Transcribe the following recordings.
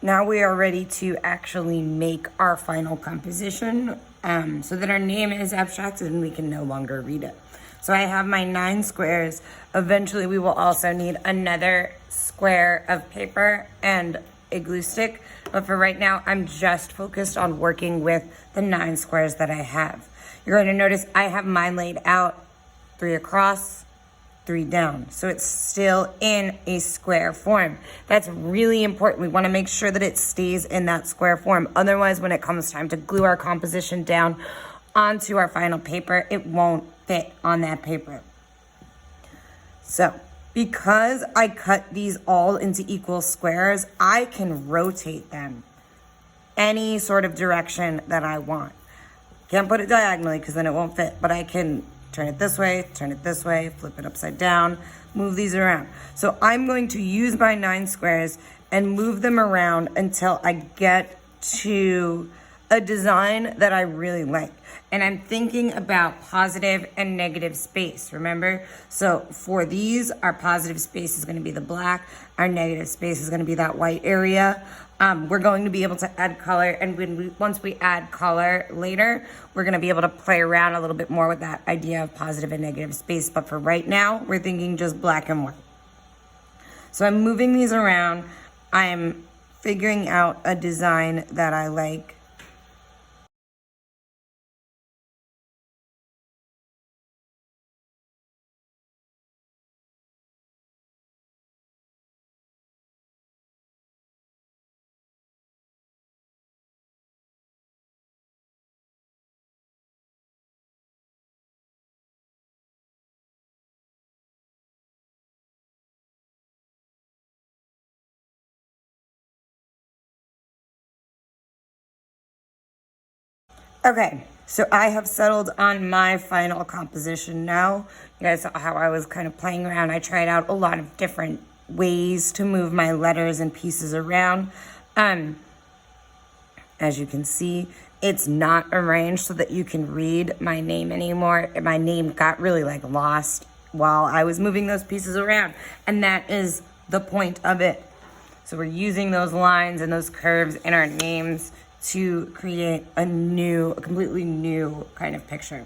now we are ready to actually make our final composition so that our name is abstracted and we can no longer read it. So I have my 9 squares. Eventually we will also need another square of paper and a glue stick. But for right now, I'm just focused on working with the 9 squares that I have. You're going to notice I have mine laid out 3 across, 3 down. So it's still in a square form. That's really important. We want to make sure that it stays in that square form. Otherwise, when it comes time to glue our composition down onto our final paper, it won't fit on that paper. So because I cut these all into equal squares, I can rotate them any sort of direction that I want. Can't put it diagonally because then it won't fit, but I can turn it this way, flip it upside down, move these around. So I'm going to use my 9 squares and move them around until I get to a design that I really like. And I'm thinking about positive and negative space, remember? So for these, our positive space is gonna be the black, our negative space is gonna be that white area. We're going to be able to add color, and once we add color later, we're gonna be able to play around a little bit more with that idea of positive and negative space. But for right now, we're thinking just black and white. So I'm moving these around. I'm figuring out a design that I like. Okay, so I have settled on my final composition now. You guys saw how I was kind of playing around. I tried out a lot of different ways to move my letters and pieces around. As you can see, it's not arranged so that you can read my name anymore. My name got really like lost while I was moving those pieces around, and that is the point of it. So we're using those lines and those curves in our names to create a completely new kind of picture.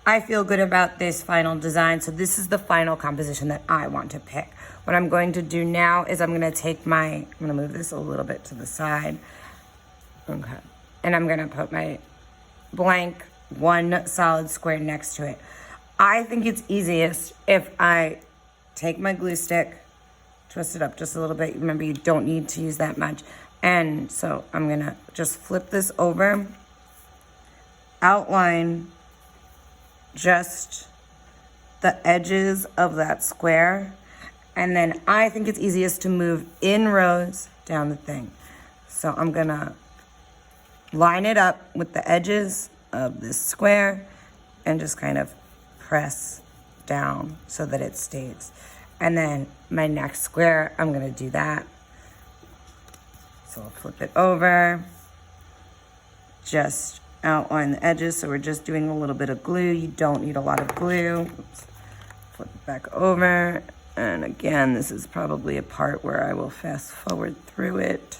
I feel good about this final design. So this is the final composition that I want to pick. What I'm going to do now is I'm gonna move this a little bit to the side. Okay. And I'm gonna put my blank 1 solid square next to it. I think it's easiest if I take my glue stick, twist it up just a little bit. Remember, you don't need to use that much. And so I'm gonna just flip this over, outline just the edges of that square, and then I think it's easiest to move in rows down the thing. So I'm gonna line it up with the edges of this square and just kind of press down so that it stays. And then my next square, I'm gonna do that. So I'll flip it over, just outline the edges. So we're just doing a little bit of glue. You don't need a lot of glue. Oops. Flip it back over. And again, this is probably a part where I will fast forward through it.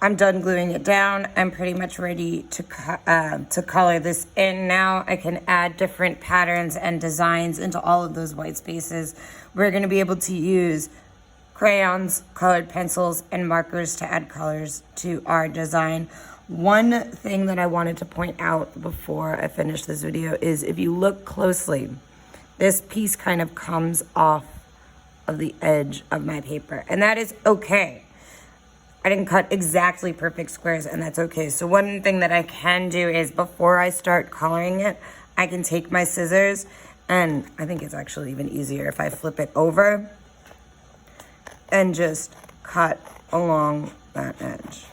I'm done gluing it down. I'm pretty much ready to color this in now. I can add different patterns and designs into all of those white spaces. We're gonna be able to use crayons, colored pencils, and markers to add colors to our design. One thing that I wanted to point out before I finish this video is if you look closely, this piece kind of comes off of the edge of my paper, and that is okay. I didn't cut exactly perfect squares, and that's okay. So one thing that I can do is before I start coloring it, I can take my scissors, and I think it's actually even easier if I flip it over and just cut along that edge.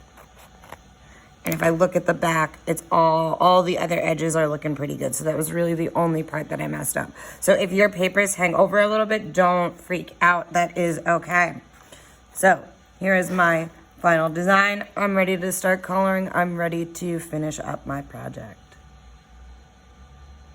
And if I look at the back, it's all the other edges are looking pretty good. So that was really the only part that I messed up. So if your papers hang over a little bit, don't freak out. That is okay. So here is my final design. I'm ready to start coloring. I'm ready to finish up my project.